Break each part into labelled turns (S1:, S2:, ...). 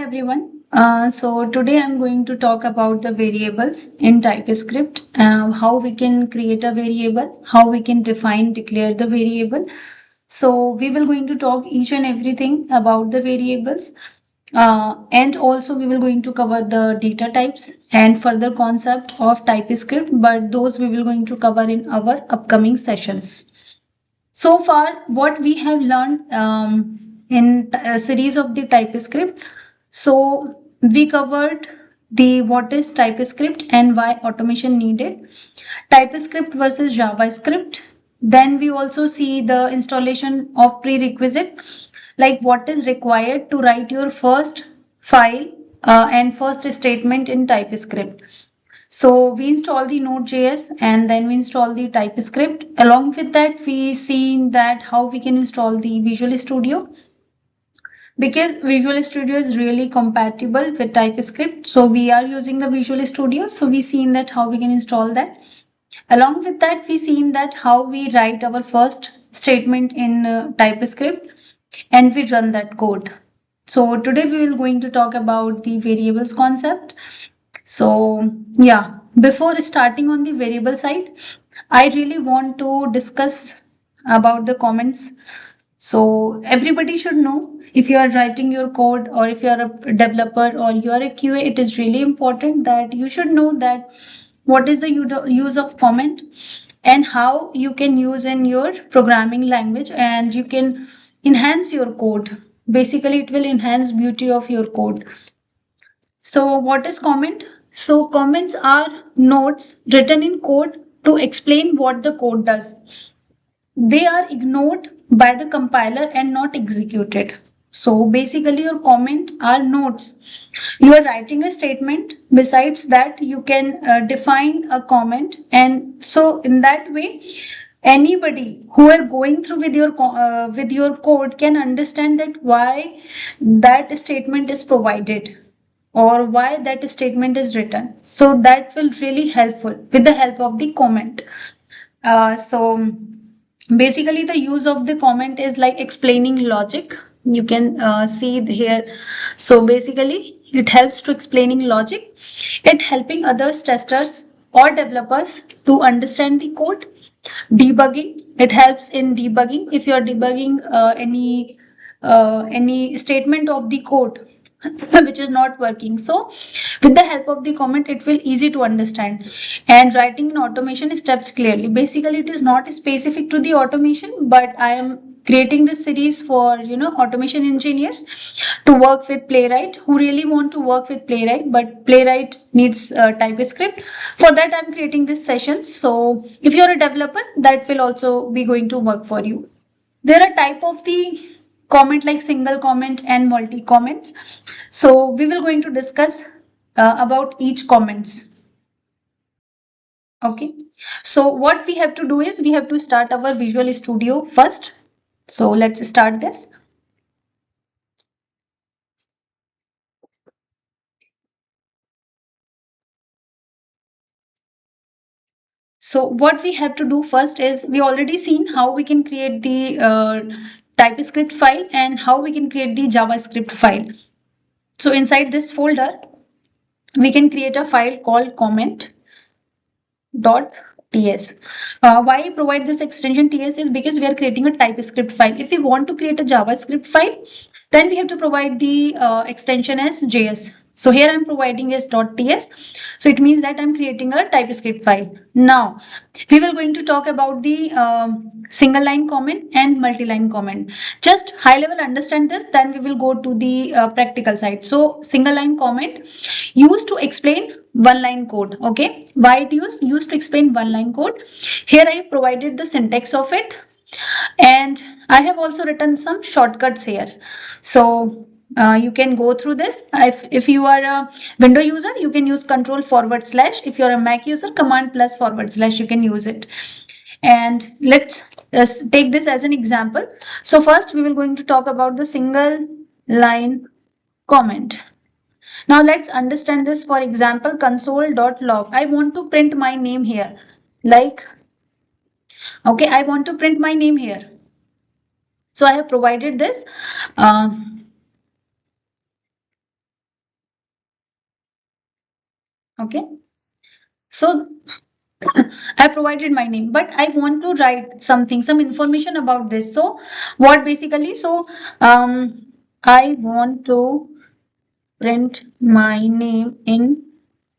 S1: Everyone. So today I'm going to talk about the variables in TypeScript, how we can create a variable, how we can declare the variable. So we will going to talk each and everything about the variables, and also we will going to cover the data types and further concept of TypeScript, but those we will going to cover in our upcoming sessions. So far, what we have learned in a series of the TypeScript. So we covered the what is TypeScript and why automation needed, TypeScript versus JavaScript. Then we also see the installation of prerequisite, like what is required to write your first file and first statement in TypeScript. So we install the Node.js and then we install the TypeScript. Along with that, we see that how we can install the Visual Studio, because Visual Studio is really compatible with TypeScript. So we are using the Visual Studio. So we seen that how we can install that. Along with that, we seen that how we write our first statement in TypeScript and we run that code. So today we will going to talk about the variables concept. So yeah, before starting on the variable side, I really want to discuss about the comments. So everybody should know, if you are writing your code or if you are a developer or you are a QA, it is really important that you should know that what is the use of comment and how you can use in your programming language, and you can enhance your code. Basically, it will enhance beauty of your code. So what is comment? So comments are notes written in code to explain what the code does. They are ignored by the compiler and not executed. So basically your comment are notes. You are writing a statement. Besides that, you can define a comment, and so in that way anybody who are going through with your code can understand that why that statement is provided or why that statement is written. So that will really helpful with the help of the comment. So basically the use of the comment is like explaining logic. You can see here. So basically it helps to explaining logic, it helping others testers or developers to understand the code. Debugging, it helps in debugging. If you are debugging any statement of the code which is not working, so with the help of the comment it will easy to understand. And writing in automation steps clearly. Basically it is not specific to the automation, but I am creating this series for automation engineers to work with Playwright, who really want to work with Playwright, but Playwright needs TypeScript. For that I'm creating this session. So if you're a developer, that will also be going to work for you. There are type of the comment like single comment and multi comments. So we will going to discuss about each comments. Okay. So what we have to do is we have to start our Visual Studio first. So let's start this. So what we have to do first is we already seen how we can create the TypeScript file and how we can create the JavaScript file. So inside this folder, we can create a file called comment.ts. Why I provide this extension ts is because we are creating a TypeScript file. If we want to create a JavaScript file, then we have to provide the extension as JS. So here I'm providing as .ts. So it means that I'm creating a TypeScript file. Now we will going to talk about the single line comment and multi-line comment. Just high level understand this, then we will go to the practical side. So single line comment used to explain one line code. Okay, why it used to explain one line code. Here I provided the syntax of it, and I have also written some shortcuts here. So you can go through this. If you are a window user, you can use control/. If you're a Mac user, command+/. You can use it. And let's take this as an example. So first we will going to talk about the single line comment. Now let's understand this. For example, console.log. I want to print my name here. Like, okay, I want to print my name here. So I have provided this. Okay. So I provided my name, but I want to write something, some information about this. So what basically, so I want to print my name in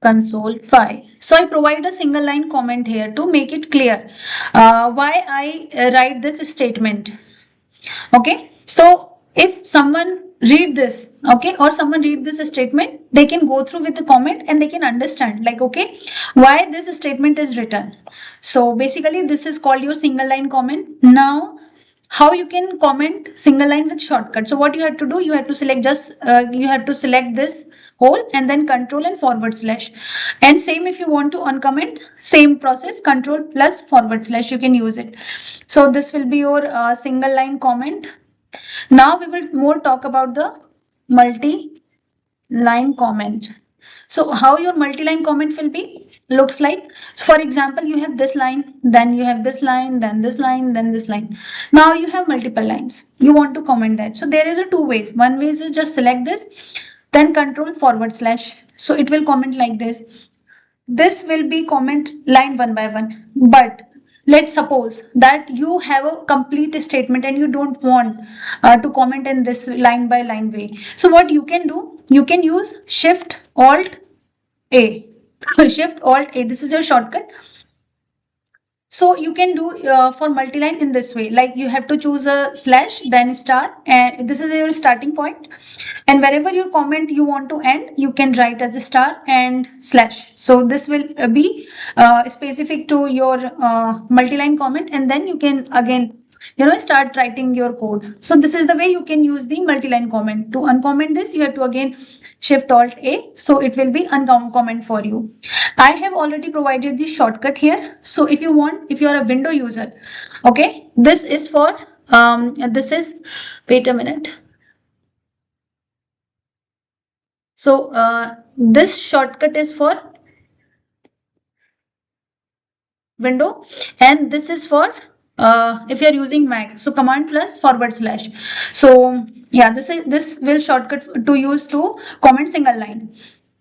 S1: console file. So I provide a single line comment here to make it clear why I write this statement. Okay, so if someone read this, okay, or someone read this statement, they can go through with the comment and they can understand like, okay, why this statement is written. So basically this is called your single line comment. Now how you can comment single line with shortcut. So what you have to do, you have to select just you have to select this whole and then control and forward slash, and same if you want to uncomment, same process, control plus forward slash, you can use it. So this will be your single line comment. Now we will more talk about the multi line comment. So how your multi-line comment will be looks like. So for example, you have this line, then you have this line, then this line, then this line. Now you have multiple lines. You want to comment that. So there is a two ways. One way is just select this, then control forward slash. So it will comment like this. This will be comment line one by one. But let's suppose that you have a complete statement and you don't want to comment in this line by line way. So what you can do, you can use shift alt a. Shift alt a, this is your shortcut. So you can do for multi-line in this way, like you have to choose a slash then star, and this is your starting point, and wherever your comment you want to end, you can write as a star and slash. So this will be specific to your multi-line comment, and then you can again start writing your code. So this is the way you can use the multi-line comment. To uncomment this, you have to again shift alt a, so it will be uncomment for you. I have already provided the shortcut here. So if you want, if you are a window user, okay, this is for this is, wait a minute. So this shortcut is for window, and this is for if you are using Mac, so command plus forward slash. So yeah, this will shortcut to use to comment single line.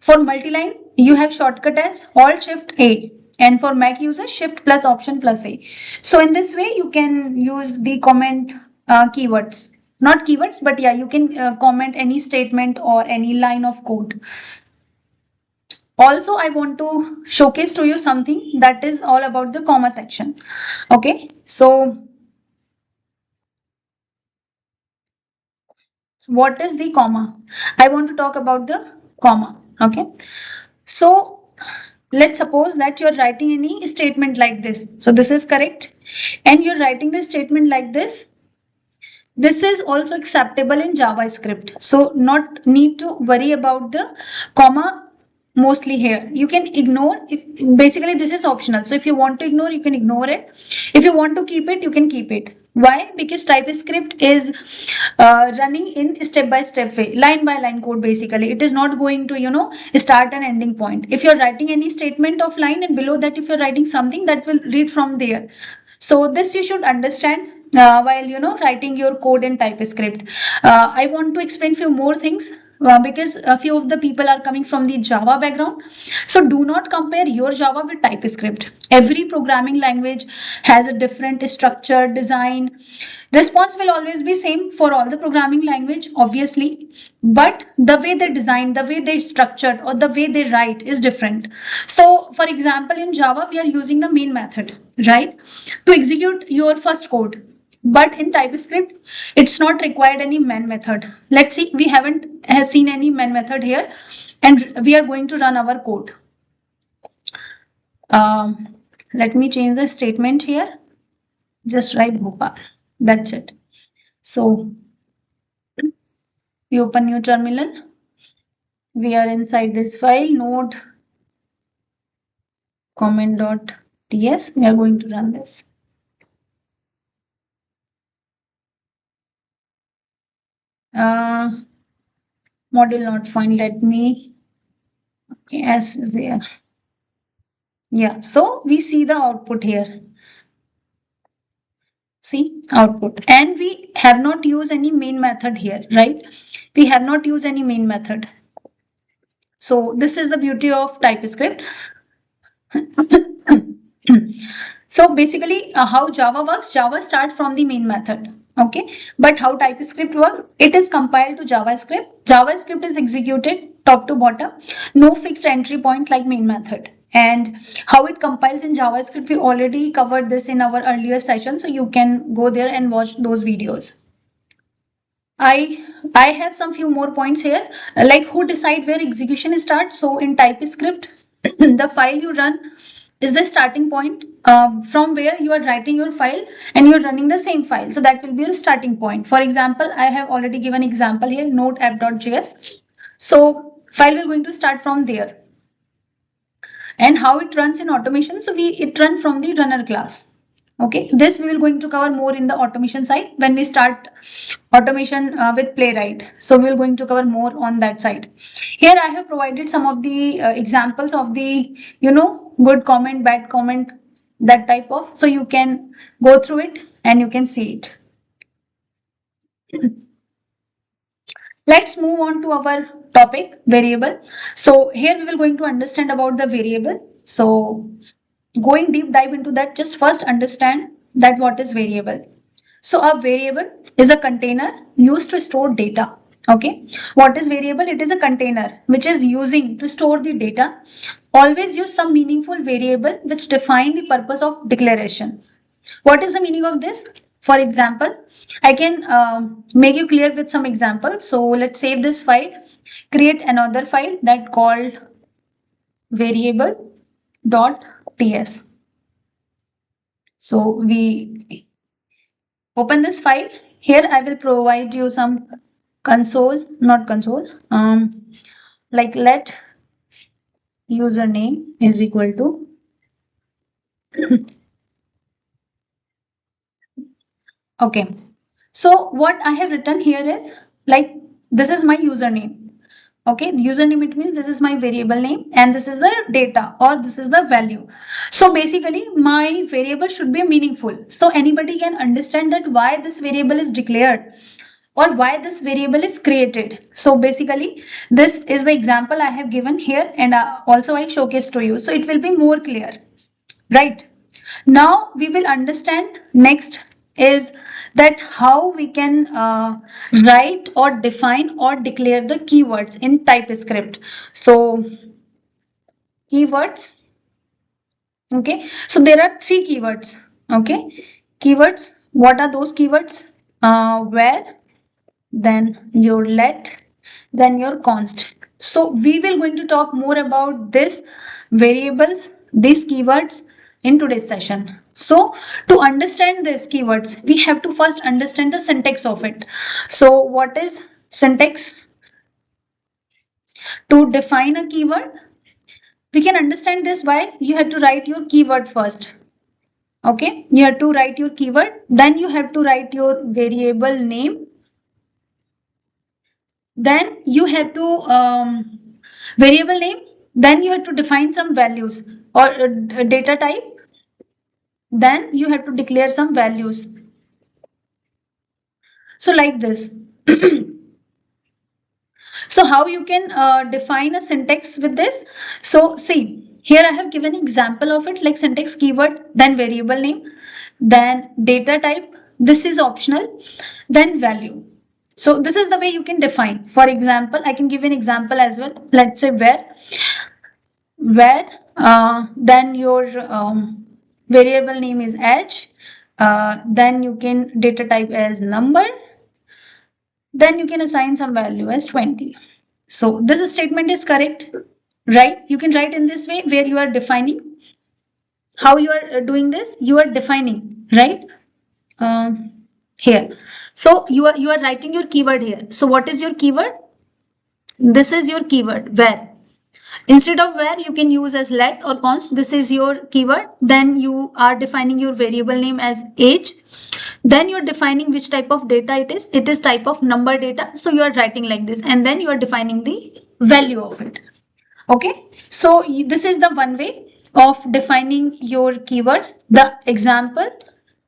S1: For multi-line, you have shortcut as alt shift a, and for Mac user, shift plus option plus a. So in this way, you can use the comment keywords, not keywords, but yeah, you can comment any statement or any line of code. Also, I want to showcase to you something that is all about the comma section. Okay, so what is the comma? I want to talk about the comma. Okay, so let's suppose that you're writing any statement like this. So this is correct, and you're writing the statement like this. This is also acceptable in JavaScript. So not need to worry about the comma mostly here. You can ignore, if basically this is optional. So if you want to ignore, you can ignore it. If you want to keep it, you can keep it. Why? Because TypeScript is running in step-by-step way, line by line code. Basically it is not going to start an ending point. If you're writing any statement of line, and below that if you're writing something, that will read from there. So this you should understand while writing your code in TypeScript. I want to explain few more things because a few of the people are coming from the Java background. So do not compare your Java with TypeScript. Every programming language has a different structure, design. Response will always be same for all the programming language, obviously, but the way they design, the way they structured, or the way they write is different. So for example, in Java, we are using the main method, right, to execute your first code. But in TypeScript, it's not required any main method. Let's see, we haven't seen any main method here, and we are going to run our code. Let me change the statement here. Just write Bhopal. That's it. So we open new terminal. We are inside this file, node comment.ts. We are going to run this. Module not found. Let me, okay, S is there. Yeah, so we see the output here. See output, and we have not used any main method here, right? We have not used any main method. So this is the beauty of TypeScript. So basically, how Java works, Java starts from the main method. Okay, but how TypeScript works? It is compiled to JavaScript. JavaScript is executed top to bottom, no fixed entry point like main method. And how it compiles in JavaScript, we already covered this in our earlier session, so you can go there and watch those videos. I have some few more points here, like who decide where execution starts. So in TypeScript, the file you run is the starting point, from where you are writing your file and you're running the same file. So that will be your starting point. For example, I have already given example here, node app.js. So file will going to start from there. And how it runs in automation, so it runs from the runner class. Okay, this we will going to cover more in the automation side when we start automation with Playwright. So we will going to cover more on that side. Here I have provided some of the examples of the, good comment, bad comment, that type of, so you can go through it and you can see it. Let's move on to our topic, variable. So here we will going to understand about the variable. So going deep dive into that, just first understand that what is variable. So a variable is a container used to store data. Okay, what is variable? It is a container which is using to store the data. Always use some meaningful variable which define the purpose of declaration. What is the meaning of this? For example, I can make you clear with some examples. So let's save this file, create another file that called variable.ts. So we open this file. Here I will provide you some console, not console, like let username is equal to okay. So what I have written here is like this is my username. Okay, the username, it means this is my variable name and this is the data or this is the value. So basically my variable should be meaningful. So anybody can understand that why this variable is declared or why this variable is created. So basically this is the example I have given here and also I showcase to you. So it will be more clear, right? Now we will understand next is that how we can write or define or declare the keywords in TypeScript. So keywords, okay. So there are three keywords, okay. Keywords, what are those keywords? Where, then your let, then your const. So we will going to talk more about this variables, these keywords in today's session. So to understand these keywords, we have to first understand the syntax of it. So what is syntax? To define a keyword, we can understand this by you have to write your keyword first. Okay, you have to write your keyword, then you have to write your variable name, then you have to variable name, then you have to define some values or data type, then you have to declare some values. So like this. So how you can define a syntax with this? So see, here I have given example of it, like syntax, keyword, then variable name, then data type, this is optional, then value. So this is the way you can define. For example, I can give an example as well. Let's say where then your variable name is age, then you can data type as number, then you can assign some value as 20. So this statement is correct, right? You can write in this way where you are defining. How you are doing this? You are defining, right? Here. So you are writing your keyword here. So what is your keyword? This is your keyword, where. Instead of where, you can use as let or const. This is your keyword. Then you are defining your variable name as age. Then you're defining which type of data it is. It is type of number data. So you are writing like this. And then you are defining the value of it. Okay. So this is the one way of defining your keywords. The example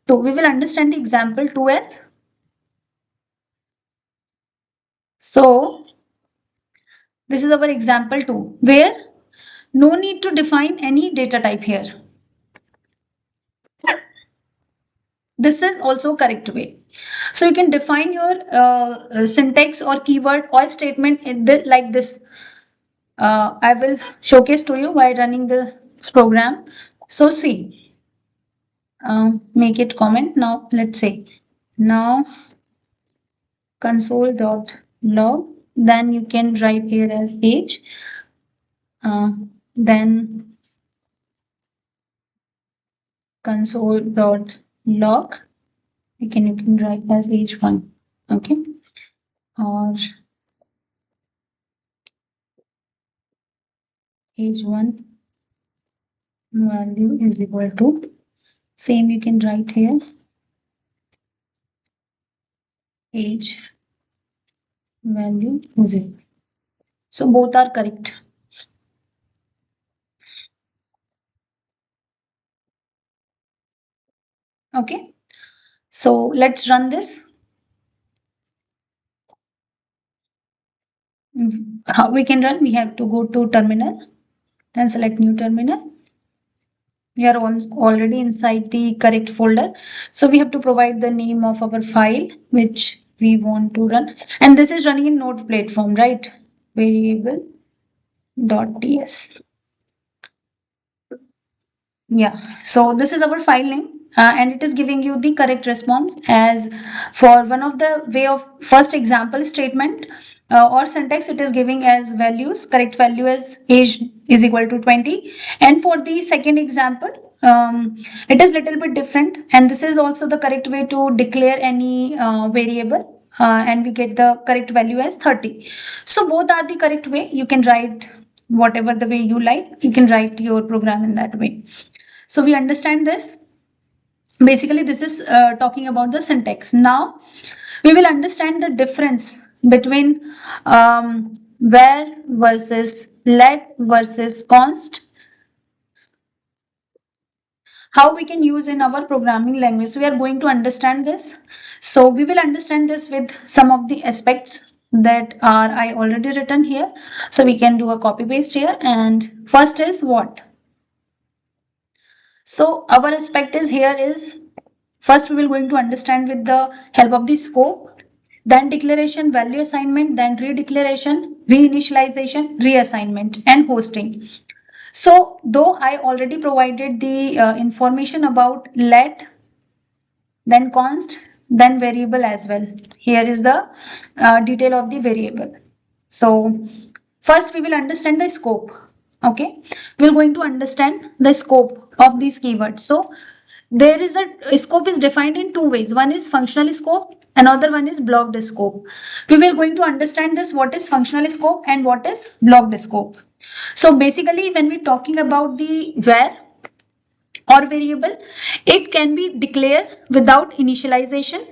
S1: 2. We will understand the example 2 as. This is our example 2, where no need to define any data type here. This is also correct way. So you can define your syntax or keyword or statement in like this. I will showcase to you by running this program. So see, make it comment. Now let's say now console.log. Then you can write here as age. Then console.log. You can write as age 1. Okay. Or age 1 value is equal to, same you can write here, age value is equal. So both are correct. Okay. So let's run this. How we can run? We have to go to terminal, then select new terminal. We are already inside the correct folder. So we have to provide the name of our file which we want to run. And this is running in Node platform, right? Variable.ts. Yeah, so this is our file name. And it is giving you the correct response. As for one of the way of first example statement or syntax, it is giving as values, correct value as age is equal to 20. And for the second example, it is little bit different, and this is also the correct way to declare any variable, and we get the correct value as 30. So both are the correct way. You can write whatever the way you like, you can write your program in that way. So we understand this. Basically, this is talking about the syntax. Now, we will understand the difference between where versus let versus const. How we can use in our programming language. So we are going to understand this. So we will understand this with some of the aspects that are I already written here. So we can do a copy paste here. And first is what? So our aspect is here is, first we will going to understand with the help of the scope, then declaration, value assignment, then redeclaration, reinitialization, reassignment, and hosting. So though I already provided the information about let, then const, then variable as well. Here is the detail of the variable. So first we will understand the scope. Okay, we're going to understand the scope of these keywords. So there is a scope is defined in two ways. One is functional scope, another one is blocked scope. We were going to understand this, what is functional scope and what is blocked scope. So basically when we're talking about the where or variable, it can be declared without initialization.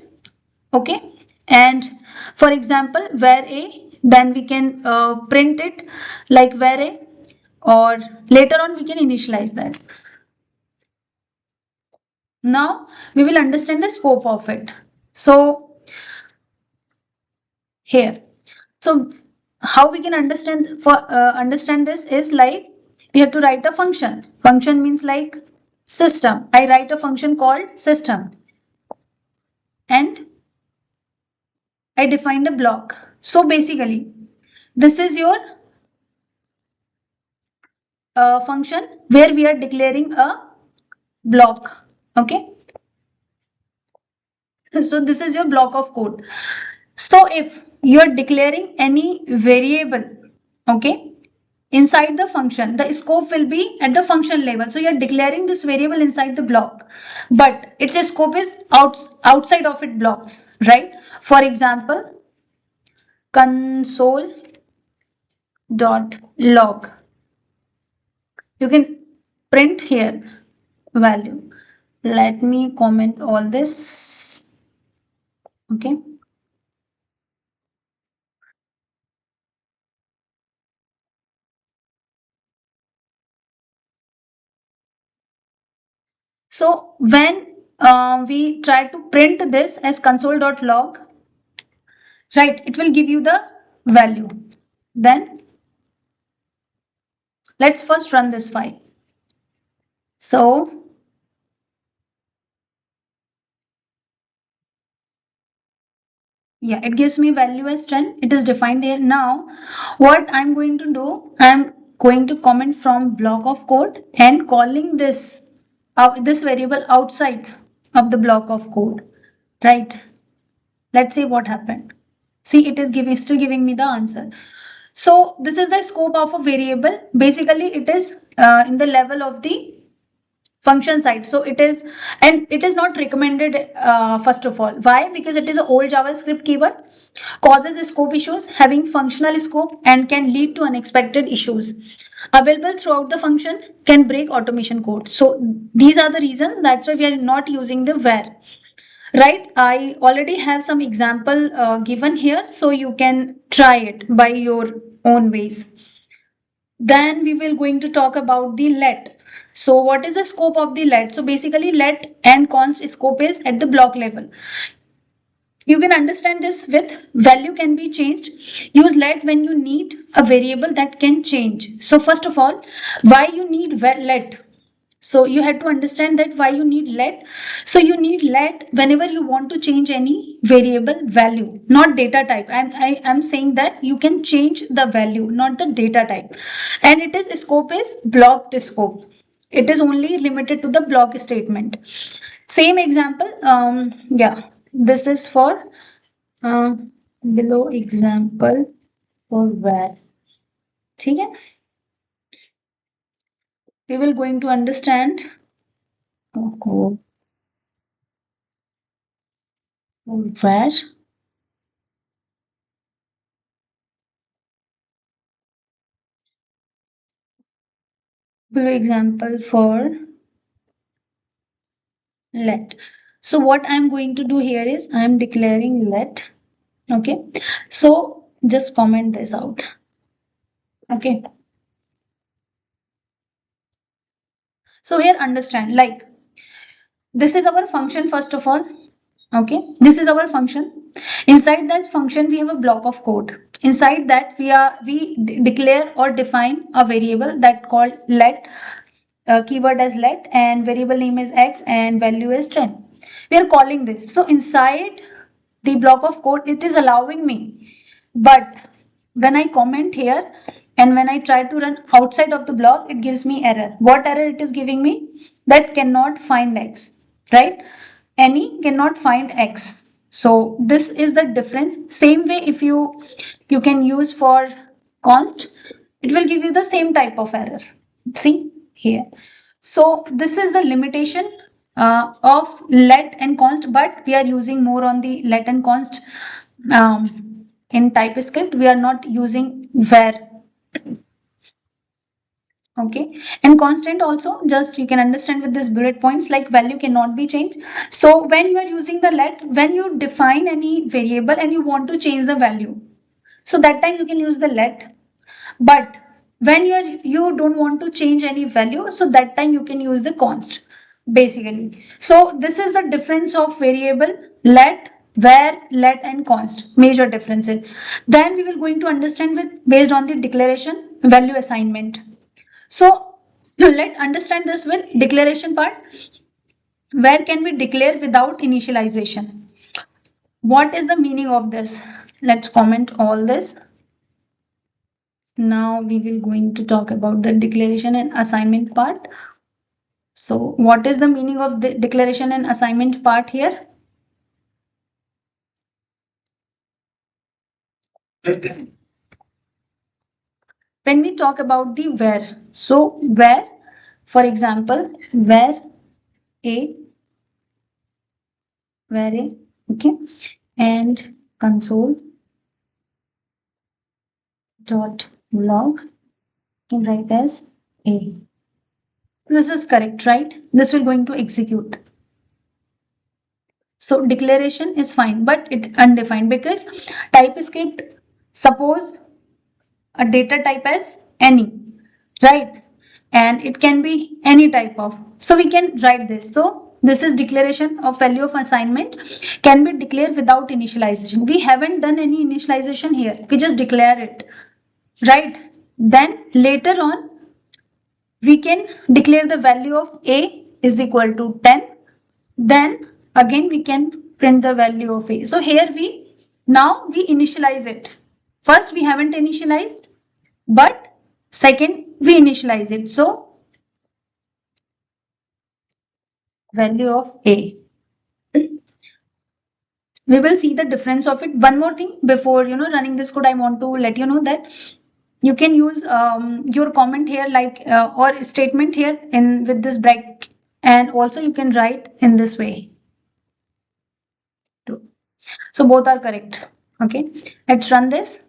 S1: Okay, and for example where a, then we can print it like where a, or later on we can initialize that. Now we will understand the scope of it. So here, so how we can understand for understand this is like we have to write a function. Function means like system. I write a function called system and I defined a block. So basically this is your function where we are declaring a block. Okay, so this is your block of code. So if you are declaring any variable, okay, inside the function, the scope will be at the function level. So you are declaring this variable inside the block, but its scope is outside of it blocks, right? For example, console dot log, you can print here value. Let me comment all this. Okay, so when we try to print this as console.log, right, it will give you the value. Then Let's first run this file. So yeah, it gives me value as 10. It is defined here. Now, what I'm going to do, I'm going to comment from block of code and calling this this variable outside of the block of code, right? Let's see what happened. See, it is still giving me the answer. So this is the scope of a variable. Basically, it is in the level of the function side. So it is, and it is not recommended first of all. Why? Because it is an old JavaScript keyword, causes scope issues, having functional scope, and can lead to unexpected issues available throughout the function, can break automation code. So these are the reasons. That's why we are not using the where. Right, I already have some example given here, so you can try it by your own ways. Then we will going to talk about the let. So what is the scope of the let? So basically let and const scope is at the block level. You can understand this with value can be changed. Use let when you need a variable that can change. So first of all, why you need let? So you had to understand that why you need let. So you need let whenever you want to change any variable value, not data type. I'm saying that you can change the value, not the data type. And it is scope is blocked scope. It is only limited to the block statement. Same example. Yeah, this is for uh, below example for where. ठीक है? We will going to understand. Okay. Where. Below example for let. So what I'm going to do here is I'm declaring let. Okay. So just comment this out. Okay. So here understand, like, this is our function first of all. Okay. This is our function. Inside that function, we have a block of code. Inside that we declare or define a variable that called let, keyword as let, and variable name is x and value is 10. We are calling this. So inside the block of code, it is allowing me. But when I comment here and when I try to run outside of the block, it gives me error. What error it is giving me? That cannot find x, right? Any cannot find x. So this is the difference. Same way, if you can use for const, it will give you the same type of error. See here. So this is the limitation of let and const, but we are using more on the let and const in TypeScript. We are not using where. Okay, and constant also, just you can understand with this bullet points, like value cannot be changed. So when you are using the let, when you define any variable and you want to change the value, so that time you can use the let. But when you don't want to change any value, so that time you can use the const basically. So this is the difference of variable let, where, let, and const, major differences. Then we will going to understand with based on the declaration value assignment. So let's understand this with declaration part. Where can we declare without initialization? What is the meaning of this? Let's comment all this. Now we will going to talk about the declaration and assignment part. So what is the meaning of the declaration and assignment part here? When we talk about the where, so where, for example, a, where a, okay, and console dot log, can write as a. This is correct, right? This will going to execute. So declaration is fine, but it undefined because TypeScript suppose a data type as any, right? And it can be any type of. So we can write this. So this is declaration of value of assignment can be declared without initialization. We haven't done any initialization here. We just declare it, right? Then later on, we can declare the value of a is equal to 10. Then again we can print the value of a. So here now we initialize it. First we haven't initialized, but second we initialize it. So value of a. We will see the difference of it. One more thing before running this code, I want to let you know that you can use your comment here like or statement here in with this break, and also you can write in this way too. So both are correct. Okay, let's run this.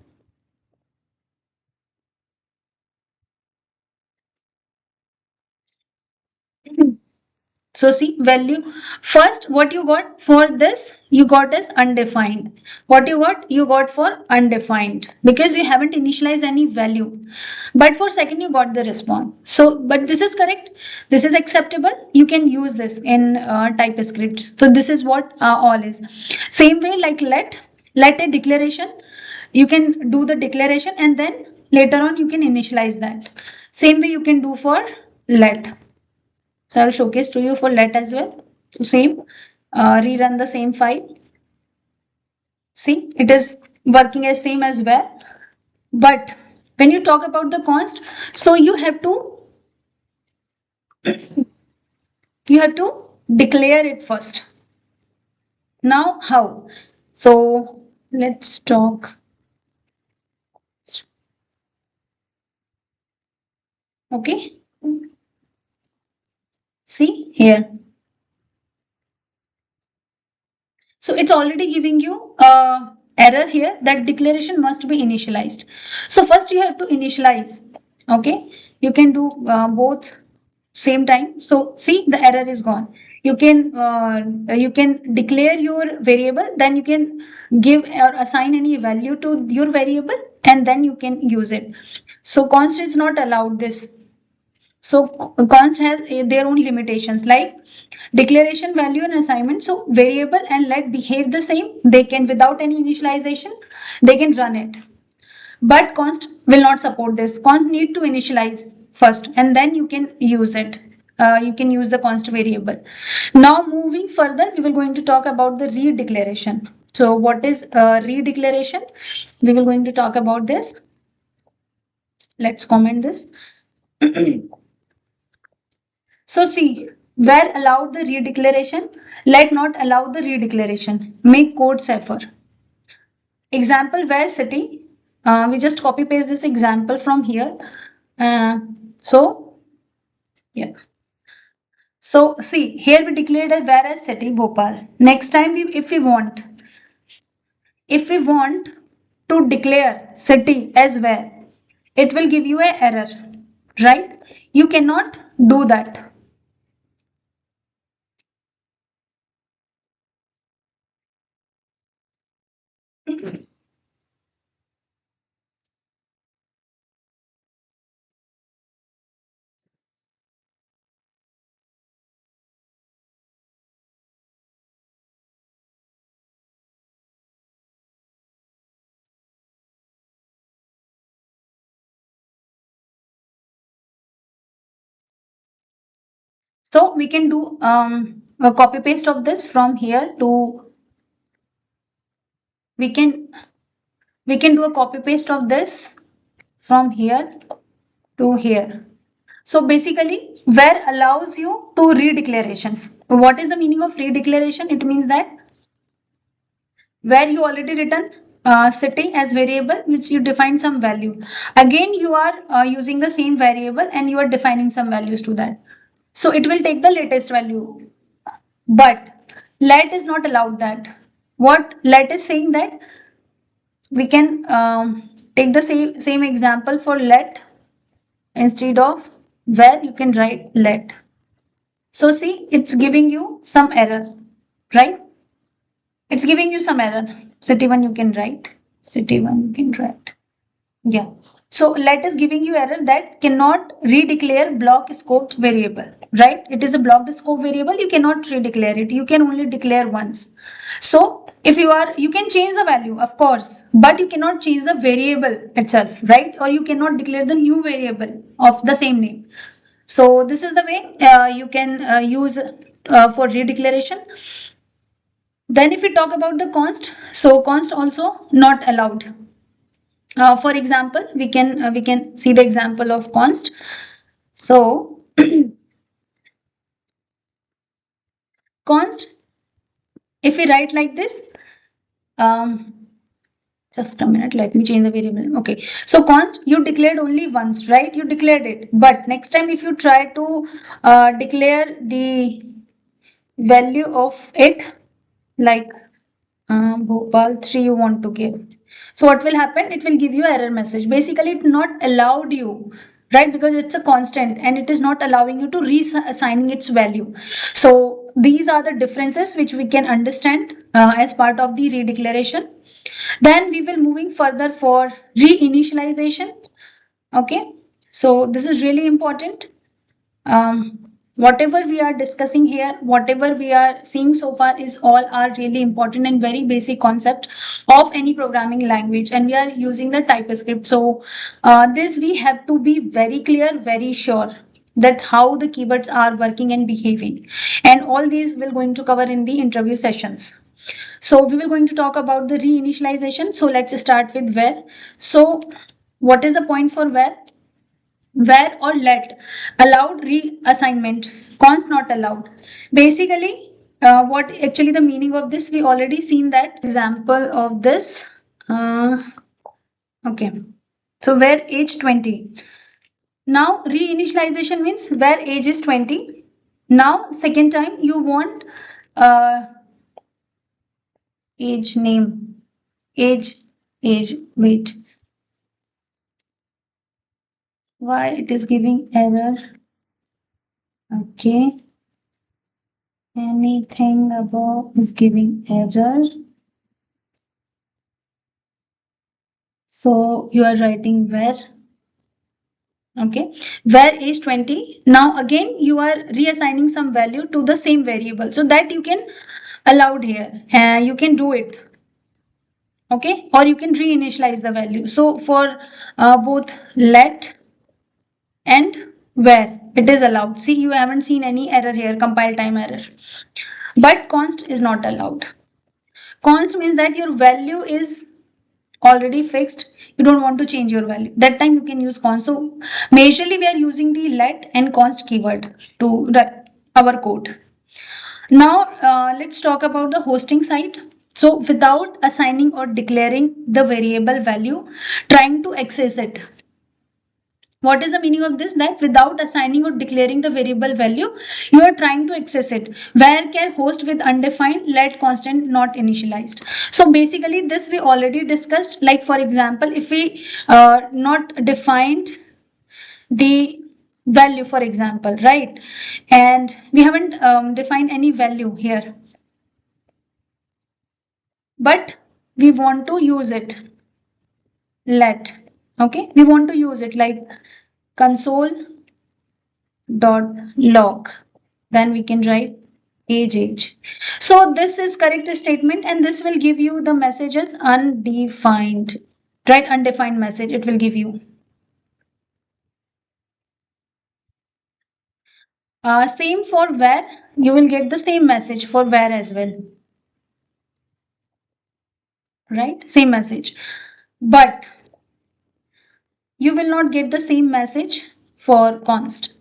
S1: So see value first, what you got for this, you got as undefined. What you got for undefined because you haven't initialized any value. But for second, you got the response. So, but this is correct. This is acceptable. You can use this in TypeScript. So this is what all is. Same way like let a declaration. You can do the declaration and then later on you can initialize that. Same way you can do for let. So I will showcase to you for let as well. So same, rerun the same file. See, it is working as same as where. But when you talk about the const, so you have to declare it first. Now how? So let's talk. Okay. See here. So it's already giving you error here that declaration must be initialized. So first you have to initialize. Okay. You can do both same time. So see the error is gone. You can declare your variable, then you can give or assign any value to your variable, and then you can use it. So const is not allowed this. So const has their own limitations like declaration, value and assignment. So variable and let behave the same. They can without any initialization, they can run it. But const will not support this. Const need to initialize first and then you can use it. You can use the const variable. Now moving further, we will going to talk about the redeclaration. So what is redeclaration? We will going to talk about this. Let's comment this. So see, where allowed the redeclaration, let not allow the redeclaration. Make code safer. Example where city, we just copy paste this example from here. So yeah. So see, here we declared a where as city Bhopal. Next time if we want to declare city as where, it will give you a error, right? You cannot do that. So we can do a copy paste of this from here to we can do a copy paste of this from here to here. So basically, where allows you to redeclaration. What is the meaning of redeclaration? It means that where you already written city as variable which you define some value. Again, you are using the same variable and you are defining some values to that. So it will take the latest value. But let is not allowed that. What let is saying that we can take the same example for let instead of where you can write let. So see, it's giving you some error, right? It's giving you some error. City one you can write. City one you can write. Yeah. So let is giving you error that cannot redeclare block scoped variable, right? It is a blocked scope variable. You cannot redeclare it. You can only declare once. So if you can change the value, of course, but you cannot change the variable itself, right? Or you cannot declare the new variable of the same name. So this is the way you can use for redeclaration. Then if we talk about the const, so const also not allowed. For example, we can see the example of const. So const, if we write like this, um, just a minute, let me change the variable. Okay, so const you declared only once, right? You declared it, but next time if you try to declare the value of it, like Bhopal 3 you want to give. So what will happen? It will give you error message. Basically, it not allowed you, right? Because it's a constant and it is not allowing you to reassigning its value. So these are the differences which we can understand as part of the redeclaration. Then we will moving further for reinitialization. Okay. So this is really important. Whatever we are discussing here, whatever we are seeing so far is all are really important and very basic concept of any programming language, and we are using the TypeScript. So this we have to be very clear, very sure that how the keywords are working and behaving, and all these we're going to cover in the interview sessions. So we will going to talk about the reinitialization. So let's start with where. So what is the point for where or let, allowed reassignment, const not allowed. Basically what actually the meaning of this, we already seen that example of this. Okay, so where age 20, now reinitialization means where age is 20. Now second time you want uh, age name, age wait, why it is giving error. Okay, anything above is giving error. So you are writing where. Okay, where is 20. Now again you are reassigning some value to the same variable, so that you can allowed here. You can do it. Okay, or you can reinitialize the value. So for both let and where it is allowed. See, you haven't seen any error here, compile time error. But const is not allowed. Const means that your value is already fixed, you don't want to change your value, that time you can use const. So majorly we are using the let and const keyword to our code. Now let's talk about the hosting side. So without assigning or declaring the variable value, trying to access it. What is the meaning of this? That without assigning or declaring the variable value, you are trying to access it. Where can host with undefined let constant not initialized. So basically this we already discussed. Like for example, if we not defined the value, for example, right? And we haven't defined any value here, but we want to use it. Let, okay, we want to use it like console dot log, then we can write age. So this is correct statement, and this will give you the messages undefined, right? Undefined message it will give you. Same for where, you will get the same message for where as well, right? Same message, but you will not get the same message for const.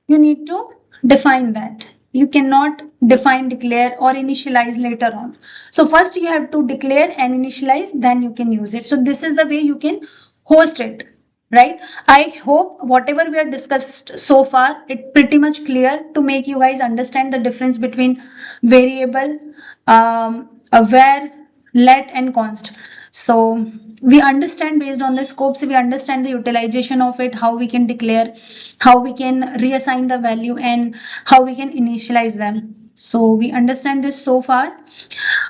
S1: You need to define that. You cannot define, declare, or initialize later on. So first you have to declare and initialize, then you can use it. So this is the way you can host it, right? I hope whatever we have discussed so far, it pretty much clear to make you guys understand the difference between variable, where, let, and const. So we understand based on the scopes, we understand the utilization of it, how we can declare, how we can reassign the value, and how we can initialize them. So we understand this so far.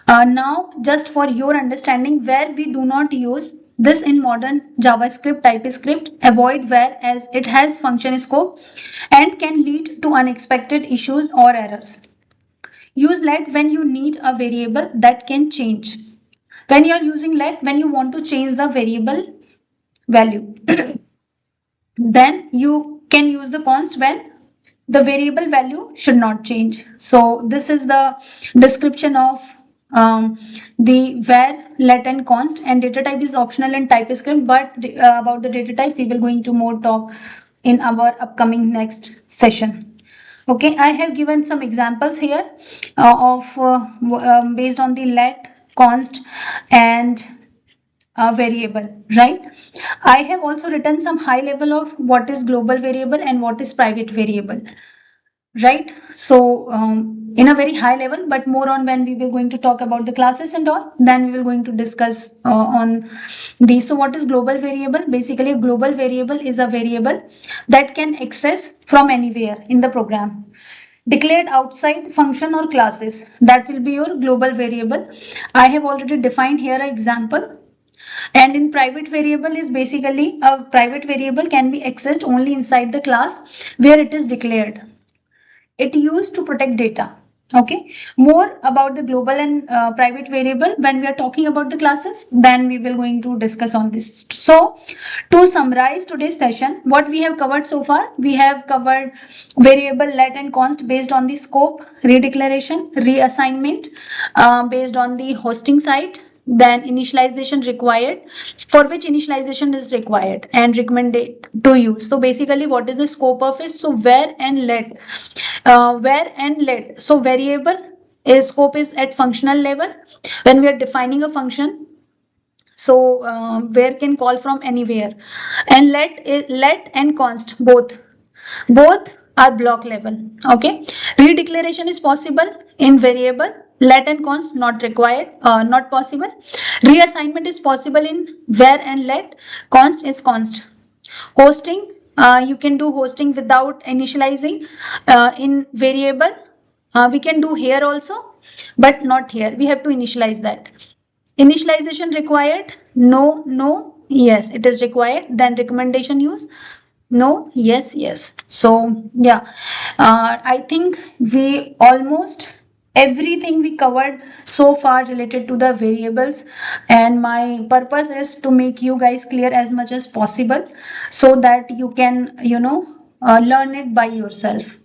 S1: Now just for your understanding, where we do not use this in modern JavaScript, TypeScript, avoid where as it has function scope and can lead to unexpected issues or errors. Use let when you need a variable that can change. When you are using let, when you want to change the variable value, then you can use the const when the variable value should not change. So this is the description of the var, let and const, and data type is optional in TypeScript, but about the data type we will going to more talk in our upcoming next session. Okay, I have given some examples here of based on the let, const, and variable, right? I have also written some high level of what is global variable and what is private variable, right? So in a very high level, but more on when we were going to talk about the classes and all, then we will going to discuss on these. So what is global variable? Basically, a global variable is a variable that can access from anywhere in the program, declared outside function or classes. That will be your global variable. I have already defined here an example. And in private variable is basically a private variable can be accessed only inside the class where it is declared. It used to protect data. Okay, more about the global and private variable when we are talking about the classes, then we will going to discuss on this. So to summarize today's session, what we have covered so far, we have covered variable, let and const based on the scope, redeclaration, reassignment based on the hosting side, then initialization required, for which initialization is required, and recommended to use. So basically what is the scope of it? So where and let, so variable is scope is at functional level when we are defining a function. So where can call from anywhere, and let and const both are block level. Okay, redeclaration is possible in variable, let and const not required, not possible. Reassignment is possible in where and let, const is const. Hosting, you can do hosting without initializing in variable. We can do here also, but not here. We have to initialize that. Initialization required? No, no, yes, it is required. Then recommendation use? No, yes, yes. So yeah, I think we almost everything we covered so far related to the variables, and my purpose is to make you guys clear as much as possible so that you can learn it by yourself.